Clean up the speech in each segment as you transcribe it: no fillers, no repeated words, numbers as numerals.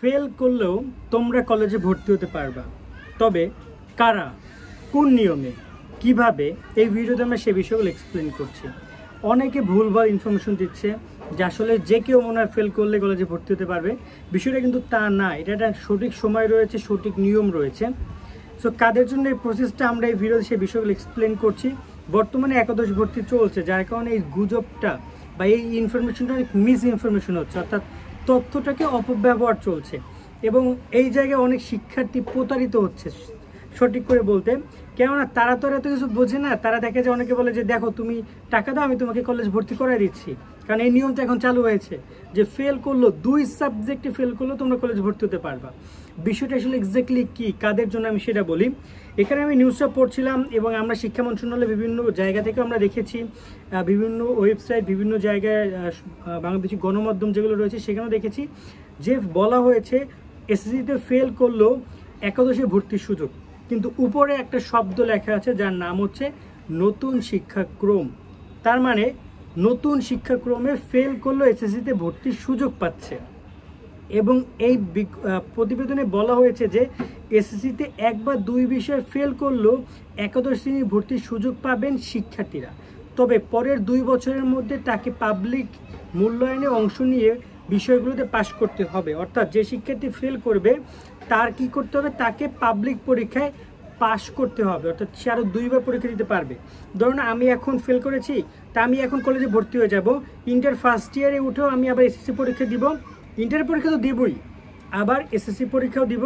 Fail করলেও তোমরা কলেজে ভর্তি হতে পারবা, তবে কারা, কোন নিয়মে, কিভাবে, এই ভিডিওতে আমরা সে বিষয়গুলো এক্সপ্লেন করছি। অনেকে ভুলভাল ইনফরমেশন দিচ্ছে যে আসলে যে কেউ মনে হয় ফেল করলে কলেজে ভর্তি হতে পারবে। বিষয়টা কিন্তু তা না, এটা একটা সঠিক সময় রয়েছে, সঠিক নিয়ম রয়েছে। সো কাদের জন্য এই প্রসেসটা আমরা এই ভিডিওতে সেই বিষয়গুলো এক্সপ্লেন করছি। বর্তমানে একাদশ ভর্তি চলছে, যার কারণে এই গুজবটা বা এই ইনফরমেশনটা অনেক মিস ইনফরমেশন হচ্ছে, অর্থাৎ তথ্যটাকে অপব্যবহার চলছে এবং এই জায়গায় অনেক শিক্ষার্থী প্রতারিত হচ্ছে সঠিক করে বলতে। কেননা তারা তো এত কিছু বোঝে না। তারা দেখে যে অনেকে বলে যে দেখো তুমি টাকা দাও, আমি তোমাকে কলেজ ভর্তি করাই দিচ্ছি। কারণ এই নিয়মটা এখন চালু হয়েছে যে ফেল করলো, 2 সাবজেক্টে ফেল করলেও তোমরা কলেজ ভর্তি হতে পারবা। বিষয়টা আসলে এক্স্যাক্টলি কী, কাদের জন্য, আমি সেটা বলি। এখানে আমি নিউজটা পড়ছিলাম এবং আমরা শিক্ষা মন্ত্রণালয় বিভিন্ন জায়গা থেকে আমরা দেখেছি, বিভিন্ন ওয়েবসাইট, বিভিন্ন জায়গায় বাংলাদেশি গণমাধ্যম যেগুলো রয়েছে সেখানেও দেখেছি যে বলা হয়েছে এসএসসিতে ফেল করলেও একাদশে ভর্তির সুযোগ। কিন্তু উপরে একটা শব্দ লেখা আছে যার নাম হচ্ছে নতুন শিক্ষাক্রম। তার মানে নতুন শিক্ষাক্রমে ফেল করলেও এসএসসিতে ভর্তির সুযোগ পাচ্ছে। এবং এই প্রতিবেদনে বলা হয়েছে যে এসএসসিতে 1 বা 2 বিষয়ে ফেল করলেও একাদশ শ্রেণী ভর্তির সুযোগ পাবেন শিক্ষার্থীরা। তবে পরের 2 বছরের মধ্যে তাকে পাবলিক মূল্যায়নে অংশ নিয়ে বিষয়গুলোতে পাশ করতে হবে। অর্থাৎ যে শিক্ষার্থী ফেল করবে তার কি করতে হবে, তাকে পাবলিক পরীক্ষায় পাশ করতে হবে, অর্থাৎ সে আরও 2 বার পরীক্ষা দিতে পারবে। ধরুন আমি এখন ফেল করেছি, তা আমি এখন কলেজে ভর্তি হয়ে যাব, ইন্টার ফার্স্ট ইয়ারে উঠেও আমি আবার এসএসসি পরীক্ষা দিব, ইন্টার পরীক্ষা তো দিবই, আবার এসএসসি পরীক্ষাও দিব,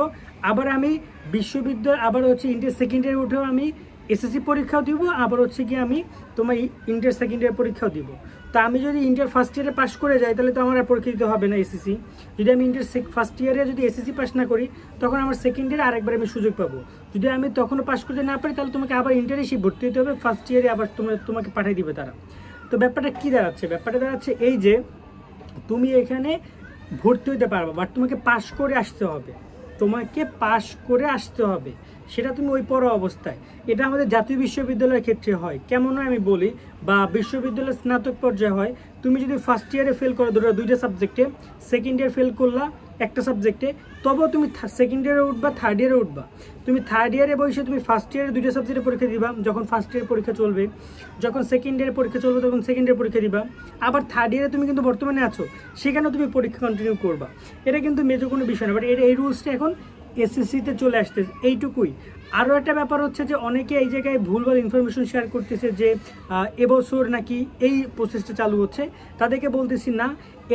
আবার আমি বিশ্ববিদ্যালয় আবার হচ্ছে ইন্টার সেকেন্ড ইয়ারে উঠেও আমি এসএসসি পরীক্ষাও দিব, আবার হচ্ছে কি আমি তোমার ইন্টার সেকেন্ড ইয়ার পরীক্ষাও দিব। তা আমি যদি ইন্টার ফার্স্ট ইয়ারে পাশ করে যাই তাহলে তো আমার আর পরীক্ষা দিতে হবে না এসএসসি। যদি আমি ইন্টার ফার্স্ট ইয়ারে যদি এসএসসি পাস না করি তখন আমার সেকেন্ড ইয়ারে আরেকবার আমি সুযোগ পাবো। যদি আমি তখনও পাস করতে না পারি তাহলে তোমাকে আবার ইন্টারে এসে ভর্তি হতে হবে, ফার্স্ট ইয়ারে আবার তোমাকে পাঠিয়ে দিবে তারা। তো ব্যাপারটা কী দাঁড়াচ্ছে, ব্যাপারটা দাঁড়াচ্ছে এই যে তুমি এখানে ভর্তি হতে পারবে, বাট তোমাকে পাশ করে আসতে হবে, তোমাকে পাশ করে আসতে হবে, সেটা তুমি ওই পড়া অবস্থায়। এটা আমাদের জাতীয় বিশ্ববিদ্যালয়ের ক্ষেত্রে হয়, কেমন হয় আমি বলি, বা বিশ্ববিদ্যালয়ের স্নাতক পর্যায়ে হয়। তুমি যদি ফার্স্ট ইয়ারে ফেল করো, ধরো 2টা সাবজেক্টে, সেকেন্ড ইয়ার ফেল করলা একটা সাবজেক্টে, তবেও তুমি সেকেন্ড ইয়ারে উঠবা, থার্ড ইয়ারে উঠবা। তুমি থার্ড ইয়ারে বসে তুমি ফার্স্ট ইয়ারে 2টা সাবজেক্টে পরীক্ষা দিবা, যখন ফার্স্ট ইয়ার পরীক্ষা চলবে, যখন সেকেন্ড ইয়ারে পরীক্ষা চলবে তখন সেকেন্ড ইয়ার পরীক্ষা দিবা, আবার থার্ড ইয়ারে তুমি কিন্তু বর্তমানে আছো সেখানেও তুমি পরীক্ষা কন্টিনিউ করবা। এটা কিন্তু মেজর কোনো বিষয় না, বাট এই রুলসটা এখন এসএসসিতে চলে আসতে এইটুকুই। আরও একটা ব্যাপার হচ্ছে যে অনেকে এই জায়গায় ভুলভাল ইনফরমেশন শেয়ার করতেছে যে এবছর নাকি এই প্রসেসটা চালু হচ্ছে। তাদেরকে বলতেছি না,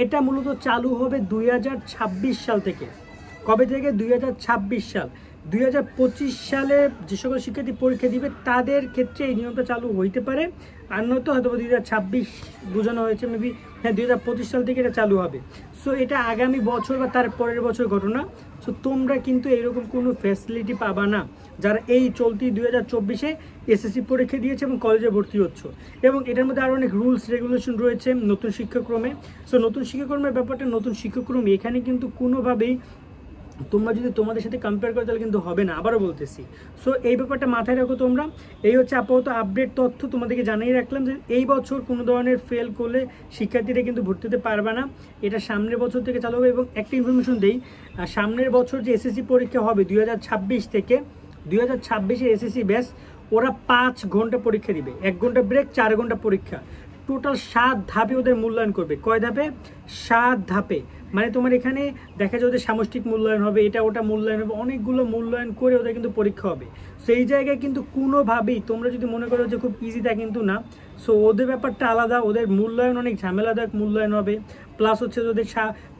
এটা মূলত চালু হবে 2026 সাল থেকে। কবে থেকে? 2026 সাল। 2025 সালে যে সকল শিক্ষার্থী পরীক্ষা দিবে তাদের ক্ষেত্রে এই নিয়মটা চালু হইতে পারে, আর নয়তো হয়তো 2026 বোঝানো হয়েছে, মেবি হ্যাঁ 2025 সাল থেকে এটা চালু হবে। সো এটা আগামী বছর বা তার পরের বছর ঘটনা। সো তোমরা কিন্তু এইরকম কোনো ফ্যাসিলিটি পাবা না যারা এই চলতি 2024-এ এসএসসি পরীক্ষা দিয়েছে এবং কলেজে ভর্তি হচ্ছে। এবং এটার মধ্যে আরও অনেক রুলস রেগুলেশন রয়েছে নতুন শিক্ষাক্রমে। সো নতুন শিক্ষাক্রমের ব্যাপারটা, নতুন শিক্ষাক্রম এখানে কিন্তু কোনোভাবেই তোমরা যদি তোমাদের সাথে কম্পেয়ার করো তাহলে কিন্তু হবে না, আবারও বলতেছি। সো এই ব্যাপারটা মাথায় রাখো তোমরা। এই হচ্ছে আপাতত আপডেট তথ্য, তোমাদেরকে জানিয়ে রাখলাম যে এই বছর কোনো ধরনের ফেল করলে শিক্ষার্থীরা কিন্তু ভর্তি হতে পারবে না, এটা সামনের বছর থেকে চালু হবে। এবং একটা ইনফরমেশন দেই, সামনের বছর যে এসএসসি পরীক্ষা হবে 2026 থেকে, 2026-এর এসএসসি ব্যাচ ওরা 5 ঘন্টা পরীক্ষা দিবে, 1 ঘন্টা ব্রেক, 4 ঘন্টা পরীক্ষা, টোটাল 7 ধাপে ওদের মূল্যায়ন করবে। কয় ধাপে? 7 ধাপে। মানে তোমার এখানে দেখা যায় ওদের সামষ্টিক মূল্যায়ন হবে, এটা ওটা মূল্যায়ন হবে, অনেকগুলো মূল্যায়ন করে ওদের কিন্তু পরীক্ষা হবে। সেই জায়গায় কিন্তু কোনোভাবেই তোমরা যদি মনে করো যে খুব ইজি, তা কিন্তু না। সো ওদের ব্যাপারটা আলাদা, ওদের মূল্যায়ন অনেক ঝামেলাদায়ক মূল্যায়ন হবে, প্লাস হচ্ছে ওদের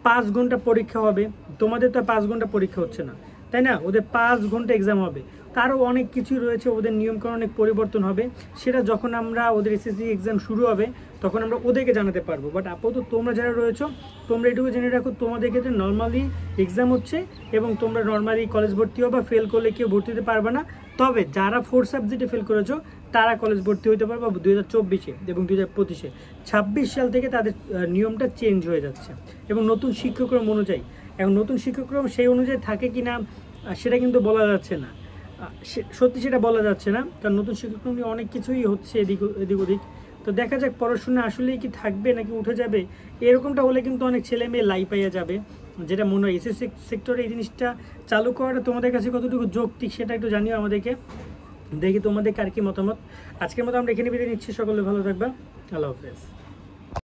5 ঘন্টা পরীক্ষা হবে। তোমাদের তো 5 ঘন্টা পরীক্ষা হচ্ছে না, তাই না? ওদের 5 ঘন্টা এক্সাম হবে, তারও অনেক কিছু রয়েছে, ওদের নিয়মকানুন অনেক পরিবর্তন হবে। সেটা যখন আমরা ওদের এসএসসি এক্সাম শুরু হবে তখন আমরা ওদেরকে জানাতে পারবো। বাট আপাতত তোমরা যারা রয়েছো তোমরা এটুকু জেনে রাখো, তোমাদের ক্ষেত্রে নর্মালি এক্সাম হচ্ছে এবং তোমরা নর্মালি কলেজ ভর্তি হবে, বা ফেল করলে কেউ ভর্তি হতে পারবে না। তবে যারা 4 সাবজেক্টে ফেল করেছো তারা কলেজ ভর্তি হতে পারবে 2024-এ এবং 2025-এ। 26 সাল থেকে তাদের নিয়মটা চেঞ্জ হয়ে যাচ্ছে এবং নতুন শিক্ষাক্রম অনুযায়ী। এখন নতুন শিক্ষাক্রম সেই অনুযায়ী থাকে কি না সেটা কিন্তু বলা যাচ্ছে না, সত্যি সেটা বলা যাচ্ছে না, কারণ নতুন শিক্ষাক্রম নিয়ে অনেক কিছুই হচ্ছে এদিক ওদিক। তো দেখা যাক পড়াশোনা আসলেই কি থাকবে নাকি উঠে যাবে। এরকমটা হলে কিন্তু অনেক ছেলে মেয়ে লাই পাইয়া যাবে, যেটা মনে হয় এসএসসি সেক্টরে এই জিনিসটা চালু করাটা তোমাদের কাছে কতটুকু যৌক্তিক সেটা একটু জানিও আমাদেরকে। দেখি তোমাদের কার কি মতামত। আজকের মতো আমরা এখানে বিদায় নিচ্ছি, সকলে ভালো থাকবা, আল্লাহ হাফেজ।